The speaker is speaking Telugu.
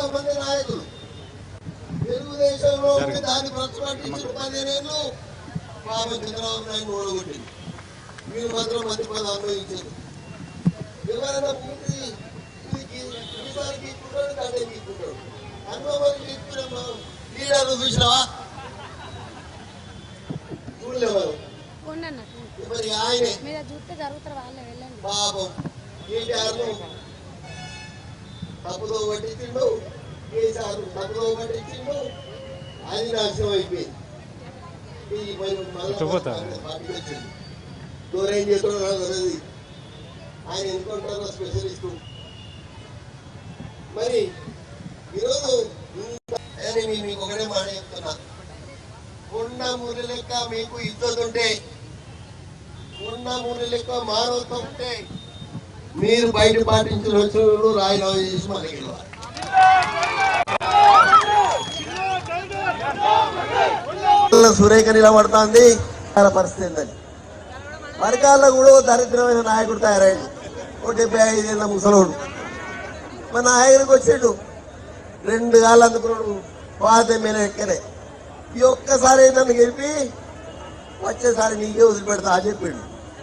కొంతమంది నాయకులు తెలుగుదేశంలో ఉండి దాన్ని ప్రతిపాటించిన 15 ఏళ్ళు పాపం చంద్రబాబు నాయుడు ఓడగొట్టింది. మీరు మాత్రం మంత్రి పదవి అనుభవించారు. ఎవరైనా పూర్తి ఈసారి గీక్కుంటాడు, గడ్డ గీక్కుంటాడు. అనుభవం గీక్కున్న లీడర్లు చూసినావా? చూడలేవారు. మరి ఆయనే పాపం కేటీఆర్ను తప్పుదో పట్టించిండు, కేసీఆర్ తప్పుదో పట్టించిండు. అది నాశనం అయిపోయింది. పార్టీకి వచ్చింది. దూరం చేస్తాడు తెలియదు. ఆయన ఎందుకుంటారో స్పెషలిస్టు. మరి ఈరోజు మీకు ఒకటే మాట చెప్తున్నా, కొండ మురి లెక్క మీకు ఇజ్జత్ ఉంటే, కొండ మురి లెక్క మానవత్వం ఉంటే మీరు బయట పాటించిన వచ్చిన రాజీనామా చేసి మనకి గెలవాలి. సురేఖ నిలబడుతుంది పరిస్థితి ఏందని వర్గాల్లో కూడా దరిద్రమైన నాయకుడు తయారయ్యాడు. 75 ఏళ్ళ ముసలోడు మన నాయకుడికి వచ్చాడు. 2 గాళ్ళు అందుకున్నాడు. పాత ఎమ్మెల్యే ఎక్కడే. ఈ ఒక్కసారి నన్ను గెలిపి వచ్చేసారి నీకే వదిలిపెడతా అని చెప్పిండు.